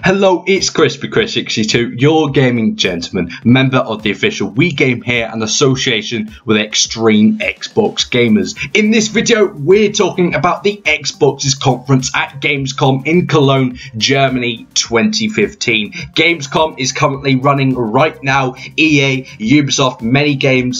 Hello, it's Chris62, your gaming gentleman, member of the official We Game Here and association with Extreme Xbox Gamers. In this video, we're talking about the Xbox's conference at Gamescom in Cologne, Germany 2015. Gamescom is currently running right now. EA, Ubisoft, many game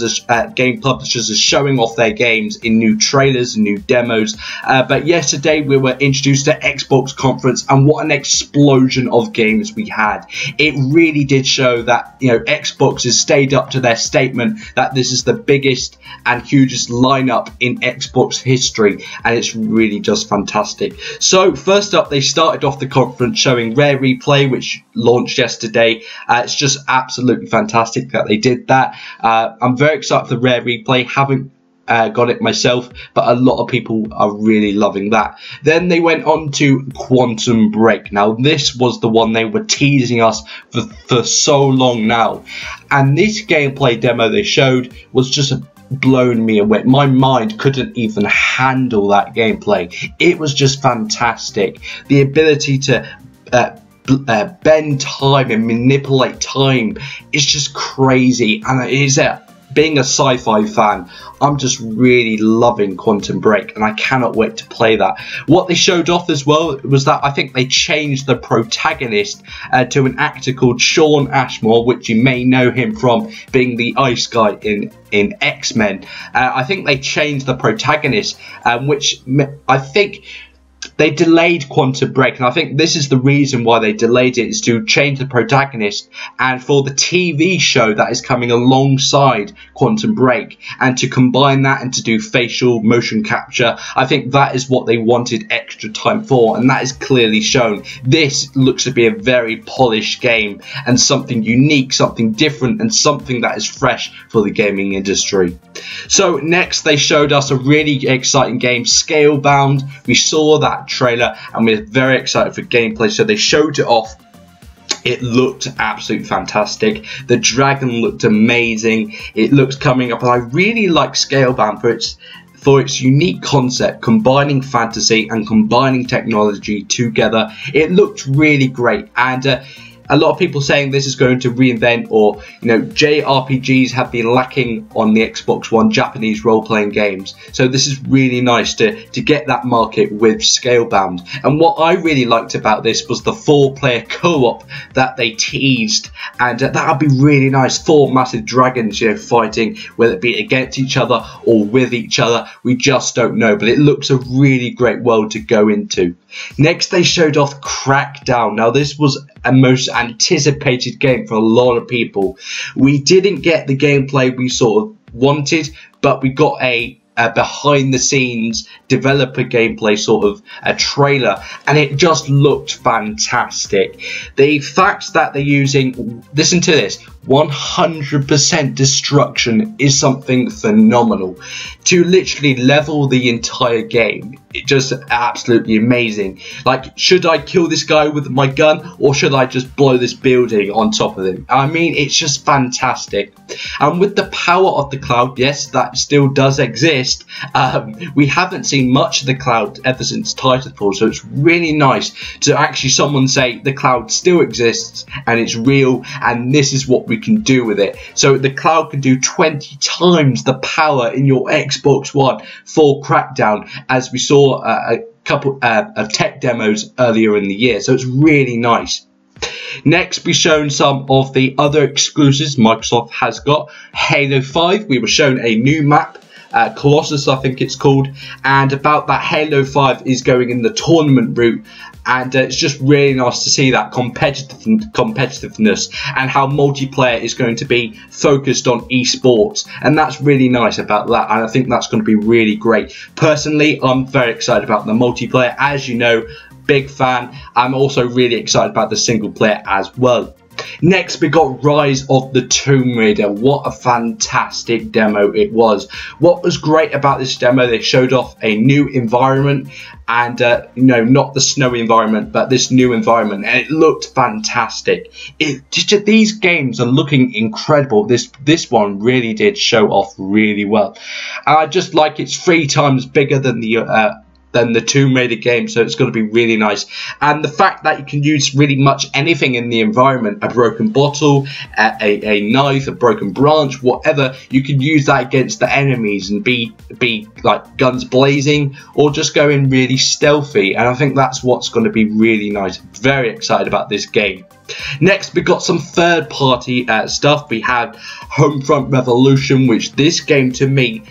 publishers are showing off their games in new trailers and new demos. But yesterday we were introduced to Xbox conference, and what an explosion of games we had. It really did show that, Xbox has stayed up to their statement that this is the biggest and hugest lineup in Xbox history, and it's really just fantastic. So first up, they started off the conference showing Rare Replay, which launched yesterday. It's just absolutely fantastic that they did that. I'm very excited for the Rare Replay. Haven't got it myself, but a lot of people are really loving that. Then they went on to Quantum Break. Now this was the one they were teasing us for so long now, and this gameplay demo they showed was just blown me away. My mind couldn't even handle that gameplay. It was just fantastic. The ability to bend time and manipulate time is just crazy, and it is being a sci-fi fan, I'm just really loving Quantum Break, and I cannot wait to play that. What they showed off as well was that I think they changed the protagonist to an actor called Shawn Ashmore, which you may know him from being the Ice Guy in X-Men. I think they changed the protagonist, which I think they delayed Quantum Break, and I think this is the reason why they delayed it, is to change the protagonist and for the TV show that is coming alongside Quantum Break, and to combine that and to do facial motion capture. I think that is what they wanted extra time for, and that is clearly shown. This looks to be a very polished game and something unique, something different, and something that is fresh for the gaming industry. So next they showed us a really exciting game, Scalebound. We saw that trailer and we're very excited for gameplay, so they showed it off. It looked absolutely fantastic. The dragon looked amazing. It looks coming up, and I really like Scalebound for its unique concept, combining fantasy and combining technology together. It looked really great, and a lot of people saying this is going to reinvent, or JRPGs have been lacking on the Xbox One, Japanese role-playing games. So this is really nice to get that market with Scalebound. And what I really liked about this was the 4-player co-op that they teased, and that would be really nice. 4 massive dragons, fighting, whether it be against each other or with each other. We just don't know, but it looks a really great world to go into. Next, they showed off Crackdown. Now this was a most anticipated game for a lot of people. We didn't get the gameplay we sort of wanted, but we got a behind the scenes developer gameplay sort of a trailer, and it just looked fantastic. The fact that they're using, listen to this, 100% destruction is something phenomenal. To literally level the entire game, it just absolutely amazing. Like, should I kill this guy with my gun, or should I just blow this building on top of him? I mean, it's just fantastic. And with the power of the cloud, yes, that still does exist. We haven't seen much of the cloud ever since Titanfall, so it's really nice to actually someone say the cloud still exists and it's real, and this is what we can do with it. So the cloud can do 20 times the power in your Xbox One for Crackdown, as we saw a couple of tech demos earlier in the year. So it's really nice. Next, we've shown some of the other exclusives Microsoft has got. Halo 5, we were shown a new map, Colossus I think it's called, and about that Halo 5 is going in the tournament route, and it's just really nice to see that competitiveness and how multiplayer is going to be focused on esports, and that's really nice about that, and I think that's going to be really great. Personally, I'm very excited about the multiplayer, as you know, big fan. I'm also really excited about the single player as well. Next, we got Rise of the Tomb Raider. What a fantastic demo it was. What was great about this demo, they showed off a new environment, and not the snowy environment, but this new environment, and it looked fantastic. These games are looking incredible. This one really did show off really well. I just like it's 3 times bigger than the than the Tomb Raider game, so it's going to be really nice. And the fact that you can use really much anything in the environment, a broken bottle, a knife, a broken branch, whatever, you can use that against the enemies and be like guns blazing, or just going really stealthy. And I think that's what's going to be really nice. Very excited about this game. Next, we got some third-party stuff. We had Homefront Revolution, which this game to me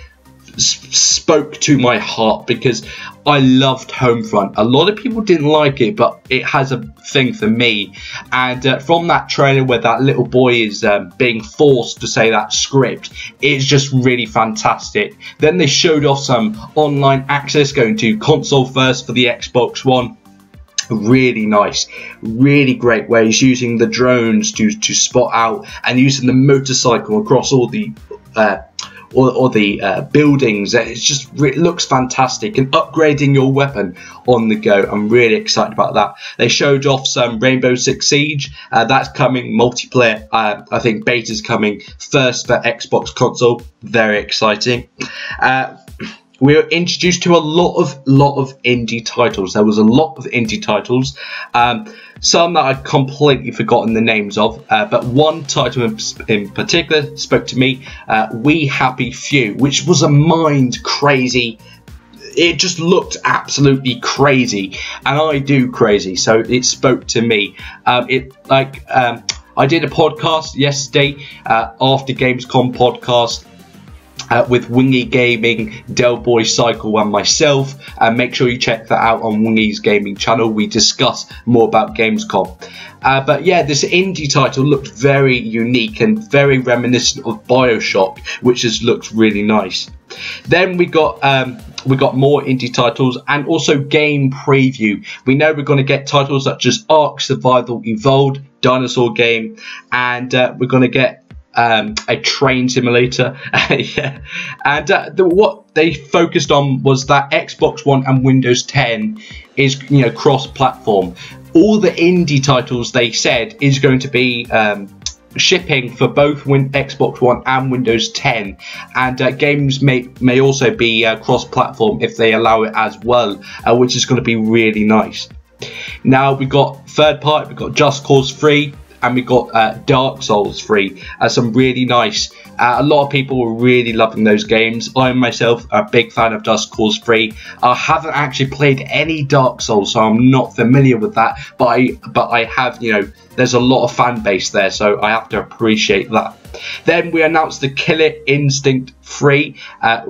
spoke to my heart because I loved Homefront. A lot of people didn't like it, but it has a thing for me. And from that trailer where that little boy is being forced to say that script, it's just really fantastic. Then they showed off some online access going to console first for the Xbox One. Really nice, really great ways, using the drones to spot out, and using the motorcycle across all the buildings. It looks fantastic, and upgrading your weapon on the go. I'm really excited about that. They showed off some Rainbow Six Siege. That's coming multiplayer. I think beta's coming first for Xbox console. Very exciting. We were introduced to a lot of indie titles. There was a lot of indie titles. Some that I'd completely forgotten the names of, but one title in particular spoke to me, We Happy Few, which was a mind crazy. It just looked absolutely crazy, and I do crazy, so it spoke to me. I did a podcast yesterday, after Gamescom podcast, with Wingy Gaming, Del Boy Cycle and myself, and make sure you check that out on Wingy's gaming channel. We discuss more about Gamescom. But yeah, this indie title looked very unique and very reminiscent of BioShock, which has looked really nice. Then we got more indie titles and also game preview. We know we're going to get titles such as Ark Survival Evolved, dinosaur game, and we're going to get a train simulator. Yeah. And what they focused on was that Xbox One and Windows 10 is cross-platform. All the indie titles, they said, is going to be shipping for both Xbox One and Windows 10, and games may also be cross-platform if they allow it as well, which is going to be really nice. Now we got third party, we got Just Cause 3, and we got Dark Souls 3, some really nice. A lot of people were really loving those games. I myself am a big fan of Just Cause 3. I haven't actually played any Dark Souls, so I'm not familiar with that. But I have, there's a lot of fan base there, so I have to appreciate that. Then we announced the Killer Instinct 3.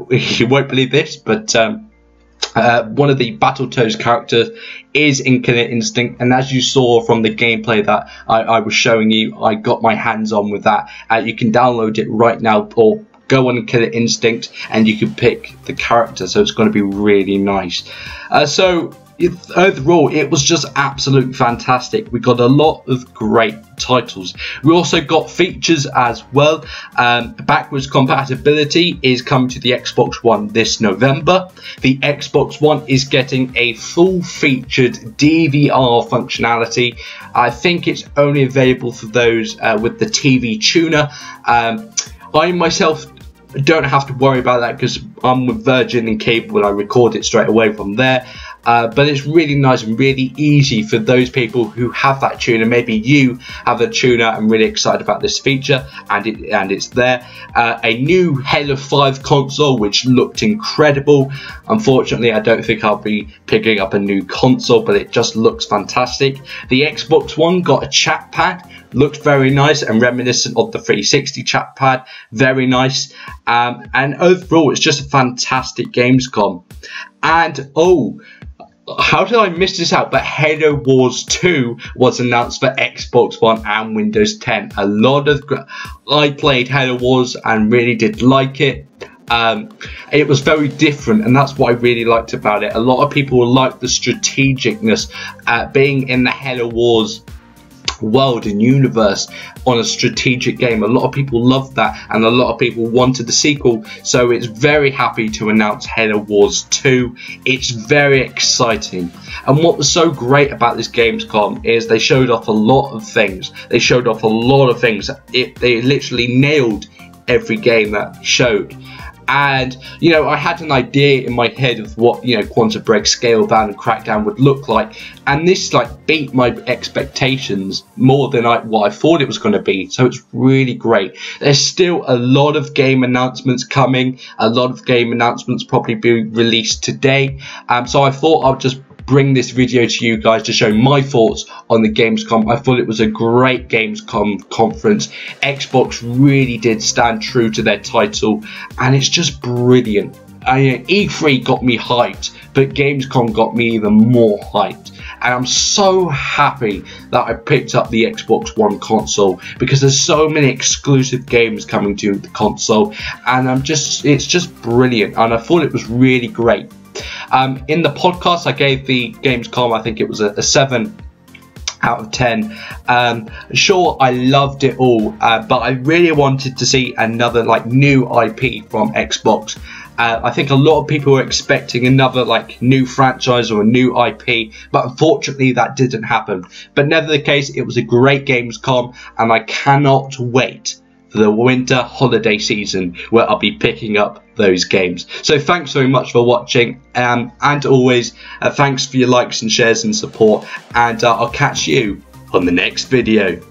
You won't believe this, but one of the Battletoads characters is in Killer Instinct, and as you saw from the gameplay that I was showing you, I got my hands on with that. You can download it right now, or go on Killer Instinct and you can pick the character, so it's going to be really nice. So overall, it was just absolutely fantastic. We got a lot of great titles. We also got features as well. Backwards compatibility is coming to the Xbox One this November. The Xbox One is getting a full-featured DVR functionality. I think it's only available for those with the TV tuner. I myself don't have to worry about that because I'm with Virgin and cable and I record it straight away from there. But it's really nice and really easy for those people who have that tuner. Maybe you have a tuner and really excited about this feature, and it's there. A new Halo 5 console, which looked incredible. Unfortunately, I don't think I'll be picking up a new console, but it just looks fantastic. The Xbox One got a chat pad. Looked very nice and reminiscent of the 360 chat pad. Very nice. And overall, it's just a fantastic Gamescom. And how did I miss this out? But Halo Wars 2 was announced for Xbox One and Windows 10. I played Halo Wars and really did like it. It was very different, and that's what I really liked about it. A lot of people liked the strategicness, being in the Halo Wars world and universe on a strategic game. A lot of people loved that, and a lot of people wanted the sequel, so it's very happy to announce Halo Wars 2. It's very exciting. And what was so great about this Gamescom is they showed off a lot of things. They literally nailed every game that showed. And, you know, I had an idea in my head of what, you know, Quantum Break, Scalebound and Crackdown would look like, and this like beat my expectations more than what I thought it was going to be. So it's really great. There's still a lot of game announcements coming. A lot of game announcements probably being released today. So I thought I'll just bring this video to you guys to show my thoughts on the Gamescom. I thought it was a great Gamescom conference. Xbox really did stand true to their title, and it's just brilliant. E3 got me hyped, but Gamescom got me even more hyped. And I'm so happy that I picked up the Xbox One console, because there's so many exclusive games coming to the console, and it's just brilliant, and I thought it was really great. In the podcast, I gave the Gamescom, I think it was a 7 out of 10. Sure, I loved it all, but I really wanted to see another like new IP from Xbox. I think a lot of people were expecting another like new franchise or a new IP, but unfortunately that didn't happen. But never the case, it was a great Gamescom, and I cannot wait for the winter holiday season where I'll be picking up those games. So thanks very much for watching, and always thanks for your likes and shares and support, and I'll catch you on the next video.